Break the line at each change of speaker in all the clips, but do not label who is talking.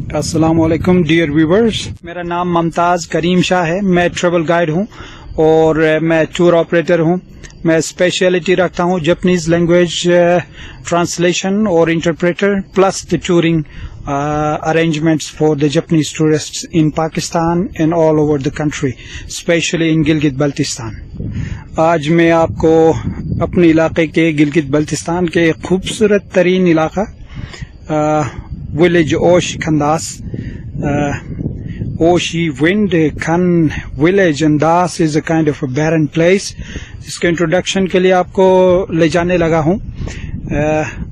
अस्सलाम वालेकुम dear viewers, मेरा नाम मुमताज़ करीम शाह है। मैं ट्रैवल गाइड हूँ और मैं टूर ऑपरेटर हूँ। मैं स्पेशलिटी रखता हूँ जापानीज़ लैंग्वेज ट्रांसलेशन और interpreter plus the touring arrangements for the Japanese tourists in Pakistan and all over the country, especially in Gilgit Baltistan. आज मैं आपको अपने इलाके के गिलगित बल्तिस्तान के एक खूबसूरत तरीन इलाका village Osh Khandas, Oshi Wind Khan village, and Das is a kind of a barren place. इसके इंट्रोडक्शन के लिए आपको ले जाने लगा हूँ।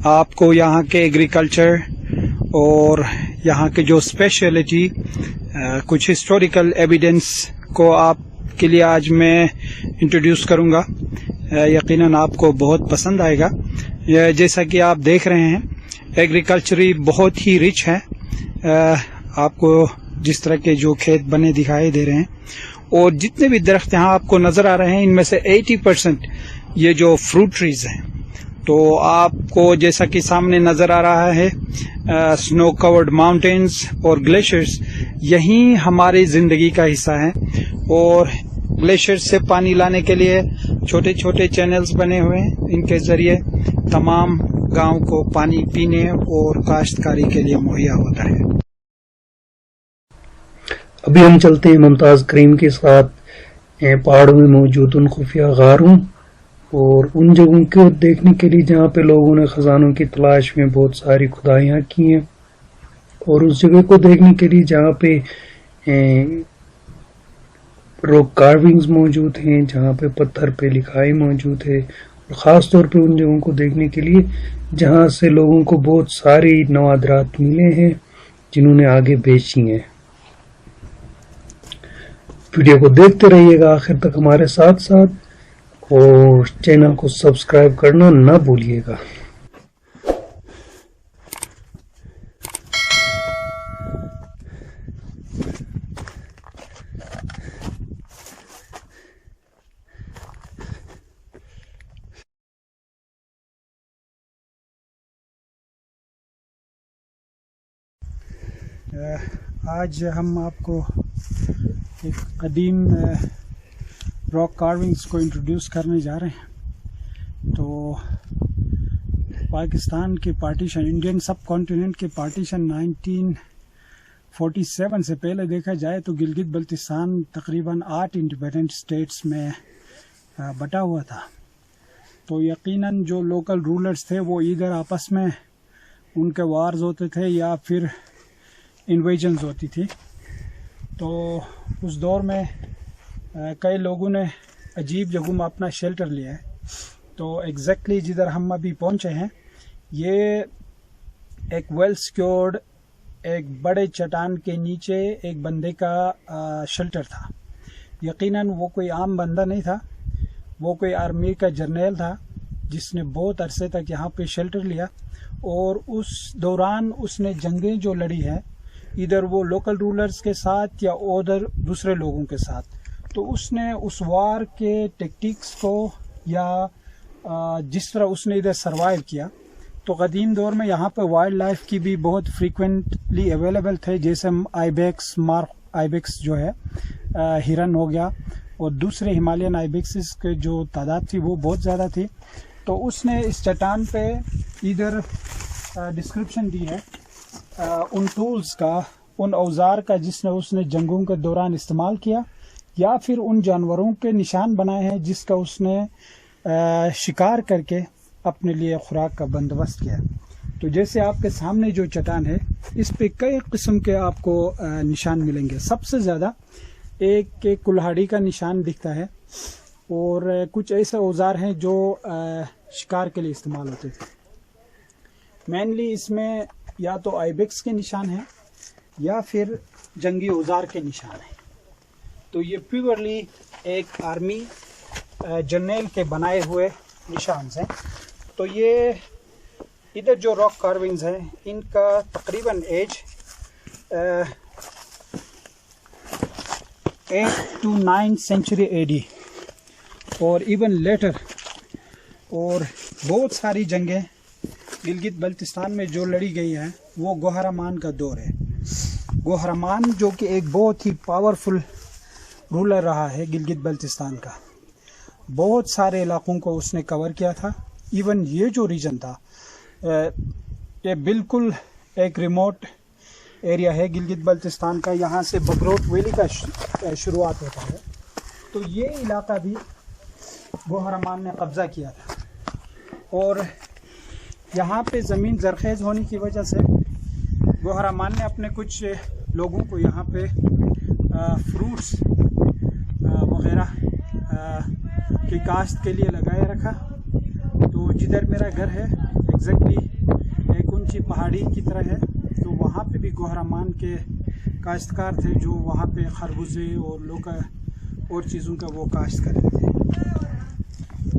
आपको यहाँ के एग्रीकल्चर और यहाँ के जो स्पेशलिटी कुछ हिस्टोरिकल एविडेंस को आपके लिए आज मैं इंट्रोड्यूस करूँगा। यकीनन आपको बहुत पसंद आएगा। जैसा कि आप देख रहे हैं, एग्रीकल्चरी बहुत ही रिच है। आपको जिस तरह के जो खेत बने दिखाई दे रहे हैं और जितने भी दरख्त यहाँ आपको नज़र आ रहे हैं, इनमें से 80% ये जो फ्रूट ट्रीज हैं। तो आपको जैसा कि सामने नज़र आ रहा है, स्नो कवर्ड माउंटेन्स और ग्लेशियर्स यही हमारी ज़िंदगी का हिस्सा है। और ग्लेशियर से पानी लाने के लिए छोटे छोटे चैनल्स बने हुए हैं। इनके ज़रिए तमाम गांव को पानी पीने और काश्तकारी के लिए मुहैया होता है।
अभी हम चलते हैं मुमताज़ करीम के साथ पहाड़ों में मौजूद उन खुफिया गारों और उन जगहों को देखने के लिए जहाँ पे लोगों ने खजानों की तलाश में बहुत सारी खुदाइयाँ की हैं, और उस जगह को देखने के लिए जहाँ पे रॉक कार्विंग्स मौजूद हैं, जहाँ पे पत्थर पे लिखाई मौजूद है, और ख़ास तौर पे उन जगहों को देखने के लिए जहाँ से लोगों को बहुत सारी नवादरात मिले हैं जिन्होंने आगे बेची हैं। वीडियो को देखते रहिएगा आखिर तक हमारे साथ साथ, और चैनल को सब्सक्राइब करना ना भूलिएगा।
आज हम आपको एक कदीम रॉक कार्विंग्स को इंट्रोड्यूस करने जा रहे हैं। तो पाकिस्तान के पार्टीशन, इंडियन सब कॉन्टिनेंट के पार्टीशन 1947 से पहले देखा जाए तो गिलगित बल्तिस्तान तकरीबन 8 इंडिपेंडेंट स्टेट्स में बटा हुआ था। तो यकीनन जो लोकल रूलर्स थे वो इधर आपस में उनके वार्स होते थे या फिर इन्वेजन्स होती थी। तो उस दौर में कई लोगों ने अजीब जगहों में अपना शेल्टर लिया है। तो एग्जैक्टली जिधर हम अभी पहुंचे हैं, ये एक वेल सिक्योर्ड एक बड़े चट्टान के नीचे एक बंदे का शेल्टर था। यकीनन वो कोई आम बंदा नहीं था, वो कोई आर्मी का जर्नल था जिसने बहुत अरसे तक यहाँ पे शेल्टर लिया। और उस दौरान उसने जंगें जो लड़ी हैं, इधर वो लोकल रूलर्स के साथ या उधर दूसरे लोगों के साथ, तो उसने उस वार के टेक्टिक्स को या जिस तरह उसने इधर सरवाइव किया। तो कदीम दौर में यहाँ पे वाइल्ड लाइफ की भी बहुत फ्रीक्वेंटली अवेलेबल थे, जैसे आइबेक्स जो है, हिरन हो गया, और दूसरे हिमालयन आइबेक्सिस के जो तादाद थी वो बहुत ज़्यादा थी। तो उसने इस चट्टान पे इधर डिस्क्रिप्शन दी है उन टूल्स का, उन औजार का जिसने उसने जंगों के दौरान इस्तेमाल किया, या फिर उन जानवरों के निशान बनाए हैं जिसका उसने शिकार करके अपने लिए खुराक का बंदोबस्त किया। तो जैसे आपके सामने जो चट्टान है, इस पे कई किस्म के आपको निशान मिलेंगे। सबसे ज़्यादा एक कुल्हाड़ी का निशान दिखता है, और कुछ ऐसे औजार हैं जो शिकार के लिए इस्तेमाल होते थे। मेनली इसमें या तो आइबेक्स के निशान हैं या फिर जंगी औजार के निशान हैं। तो ये प्योरली एक आर्मी जर्नल के बनाए हुए निशान हैं। तो ये इधर जो रॉक कार्विंग्स हैं, इनका तकरीबन एज 8 to 9 सेंचुरी एडी और इवन लेटर। और बहुत सारी जंगें गिलगित बल्तिस्तान में जो लड़ी गई हैं वो गोहरामान का दौर है। गोहरमान जो कि एक बहुत ही पावरफुल रूलर रहा है गिलगित बल्तिस्तान का, बहुत सारे इलाकों को उसने कवर किया था। इवन ये जो रीजन था ये बिल्कुल एक रिमोट एरिया है गिलगित बल्तिस्तान का, यहाँ से बगरोट वैली का शुरुआत होता है। तो ये इलाका भी गोहरमान ने कब्ज़ा किया था और यहाँ पे ज़मीन ज़रखेज़ होने की वजह से गोहरमान ने अपने कुछ लोगों को यहाँ पे फ्रूट्स वगैरह की काश्त के लिए लगाए रखा। तो जिधर मेरा घर है एग्जैक्टली एक ऊंची पहाड़ी की तरह है, तो वहाँ पे भी गोहरमान के काश्तकार थे जो वहाँ पे खरबूजे और लोग और चीज़ों का वो काश्त करते थे।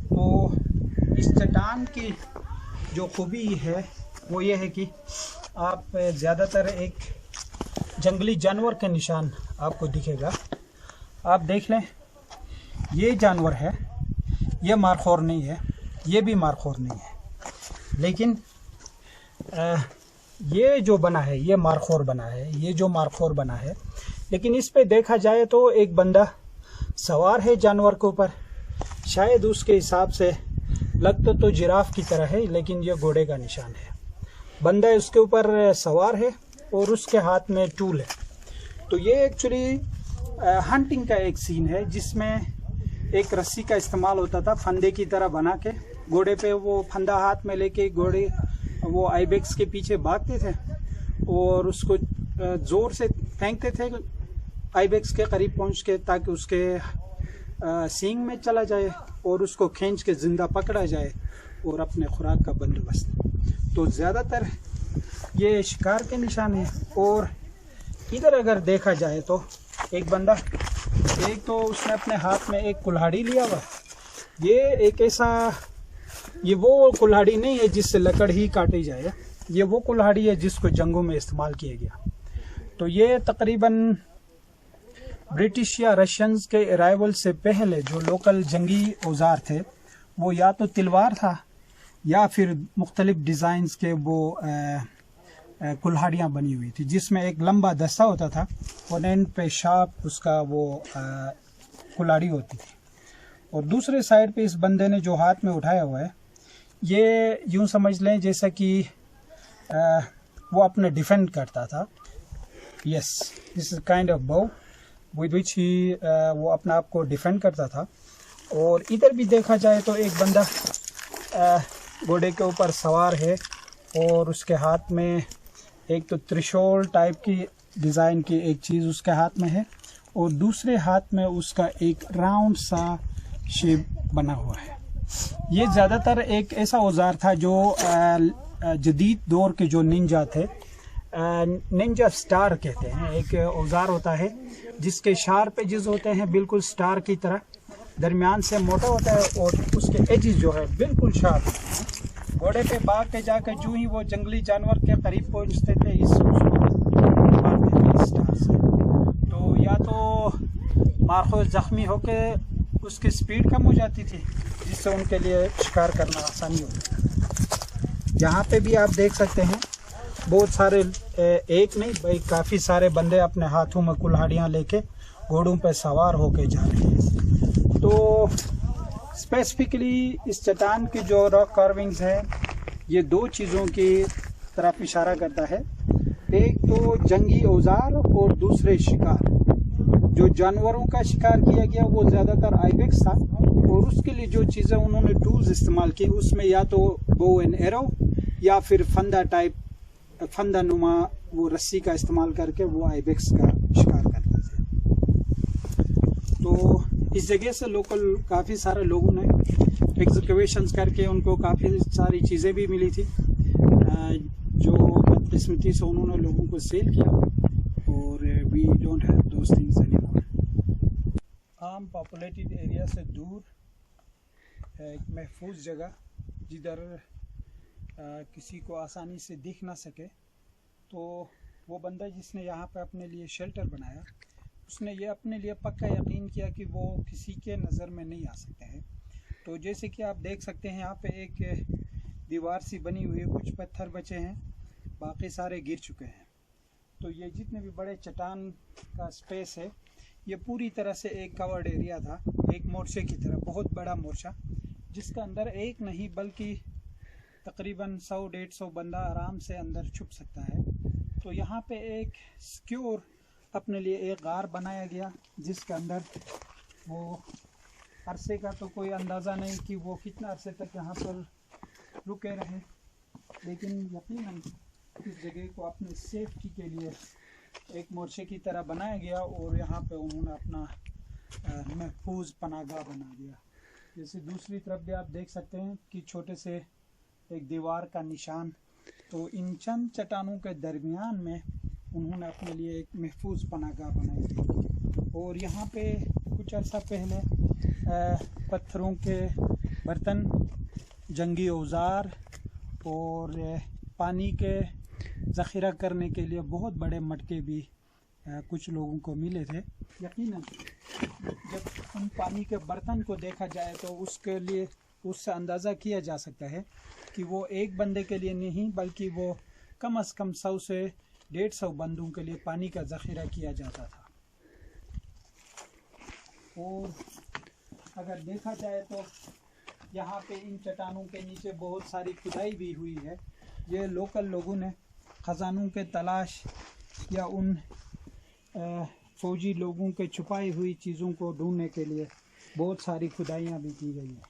तो इस चट्टान की जो खूबी है वो ये है कि आप ज़्यादातर एक जंगली जानवर का निशान आपको दिखेगा। आप देख लें, ये जानवर है, ये मारखोर नहीं है, ये भी मारखोर नहीं है, लेकिन ये जो बना है ये मारखोर बना है, ये जो मारखोर बना है। लेकिन इस पे देखा जाए तो एक बंदा सवार है जानवर के ऊपर, शायद उसके हिसाब से लगता तो जिराफ की तरह है, लेकिन ये घोड़े का निशान है। बंदा उसके ऊपर सवार है और उसके हाथ में टूल है। तो ये एक्चुअली हंटिंग का एक सीन है जिसमें एक रस्सी का इस्तेमाल होता था फंदे की तरह बना के, घोड़े पे वो फंदा हाथ में लेके घोड़े वो आइबेक्स के पीछे भागते थे और उसको ज़ोर से फेंकते थे आइबेक्स के करीब पहुंच के, ताकि उसके सींग में चला जाए और उसको खींच के ज़िंदा पकड़ा जाए और अपने खुराक का बंदोबस्त। तो ज़्यादातर ये शिकार के निशान है। और इधर अगर देखा जाए तो एक बंदा, एक तो उसने अपने हाथ में एक कुल्हाड़ी लिया हुआ, ये एक ऐसा, ये वो कुल्हाड़ी नहीं है जिससे लकड़ ही काटी जाए, ये वो कुल्हाड़ी है जिसको जंगों में इस्तेमाल किया गया। तो ये तकरीबन ब्रिटिश या रशियंस के अराइवल से पहले जो लोकल जंगी औजार थे वो या तो तलवार था या फिर मुख्तलिफ डिज़ाइंस के वो कुल्हाड़ियाँ बनी हुई थी जिसमें एक लंबा दस्ता होता था और एंड पे शार्प उसका वो कुल्हाड़ी होती थी। और दूसरे साइड पे इस बंदे ने जो हाथ में उठाया हुआ है ये यूँ समझ लें जैसा कि वो अपने डिफेंड करता था। Yes, this is kind of बो विद विच ही वो अपना आप को डिफेंड करता था। और इधर भी देखा जाए तो एक बंदा घोड़े के ऊपर सवार है और उसके हाथ में एक तो त्रिशूल टाइप की डिज़ाइन की एक चीज़ उसके हाथ में है और दूसरे हाथ में उसका एक राउंड सा शेप बना हुआ है। ये ज़्यादातर एक ऐसा औजार था जो जदीद दौर के जो निंजा थे, निंजा स्टार कहते हैं, एक औजार होता है जिसके शार्प एजेस होते हैं बिल्कुल स्टार की तरह, दरमियान से मोटा होता है और उसके एजेस जो है बिल्कुल शार्प। घोड़े पे भाग के जाकर जो ही वो जंगली जानवर के करीब पहुंचते थे इस स्टार से, तो या तो मारखो जख्मी होके उसकी स्पीड कम हो जाती थी जिससे उनके लिए शिकार करना आसानी होती थी। यहाँ पे भी आप देख सकते हैं बहुत सारे, एक नहीं भाई काफ़ी सारे बंदे अपने हाथों में कुल्हाड़ियाँ लेके घोड़ों पे सवार होके जा रहे हैं। तो स्पेसिफिकली इस चट्टान की जो रॉक कार्विंग्स है ये दो चीज़ों की तरफ इशारा करता है, एक तो जंगी औजार और दूसरे शिकार। जो जानवरों का शिकार किया गया वो ज़्यादातर आइबेक्स था और उसके लिए जो चीज़ें उन्होंने टूल्स इस्तेमाल की उसमें या तो बो एंड एरो या फिर फंदा टाइप, फंदा नुमा वो रस्सी का इस्तेमाल करके वो आइबेक्स का शिकार करते थे। तो इस जगह से लोकल काफ़ी सारे लोगों ने एक्सकवेशंस करके उनको काफ़ी सारी चीज़ें भी मिली थी जो बदकिस्मती से उन्होंने लोगों को सेल किया और we don't have those things anymore. आम पॉपुलेटेड एरिया से दूर एक महफूज जगह जिधर किसी को आसानी से दिख ना सके, तो वो बंदा जिसने यहाँ पे अपने लिए शेल्टर बनाया उसने ये अपने लिए पक्का यकीन किया कि वो किसी के नज़र में नहीं आ सकते हैं। तो जैसे कि आप देख सकते हैं यहाँ पे एक दीवार सी बनी हुई है, कुछ पत्थर बचे हैं, बाकी सारे गिर चुके हैं। تو یہ جتنے بھی بڑے چٹان کا سپیس ہے یہ پوری طرح سے ایک کورڈ ایریا تھا، ایک مورچے کی طرح، بہت بڑا مورچہ جس کا اندر ایک نہیں بلکہ تقریباً 100-150 بندہ آرام سے اندر چھپ سکتا ہے۔ تو یہاں پہ ایک سیکیور اپنے لیے ایک غار بنایا گیا جس کے اندر وہ عرصے کا تو کوئی اندازہ نہیں کہ وہ کتنا عرصے تک یہاں پر رکے رہے، لیکن یقیناً اس جگہ کو اپنی سیفٹی کے لیے ایک مورچے کی طرح بنایا گیا اور یہاں پہ انہوں نے اپنا محفوظ پناہ گاہ بنا دیا۔ جیسے دوسری طرف بھی آپ دیکھ سکتے ہیں کہ چھوٹے سے ایک دیوار کا نشان، تو ان چند چٹانوں کے درمیان میں انہوں نے اپنے لیے ایک محفوظ پناہ گاہ بنائی تھی۔ اور یہاں پہ کچھ عرصہ پہلے پتھروں کے برتن، جنگی اوزار اور پانی کے ذخیرہ کرنے کے لیے بہت بڑے مٹکے بھی کچھ لوگوں کو ملے تھے۔ یقیناً جب ان پانی کے برتن کو دیکھا جائے تو اس کے لیے اس سے اندازہ کیا جا سکتا ہے کہ وہ ایک بندے کے لیے نہیں بلکہ وہ کم از کم 100 سے 150 بندوں کے لیے پانی کا ذخیرہ کیا جاتا تھا۔ اور اگر دیکھا جائے تو یہاں پہ ان چٹانوں کے نیچے بہت ساری کھدائی بھی ہوئی ہے۔ یہ لوکل لوگوں نے خزانوں کے تلاش یا ان فوجی لوگوں کے چھپائی ہوئی چیزوں کو ڈھونڈنے کے لیے بہت ساری کھدائیاں بھی کی گئی ہیں۔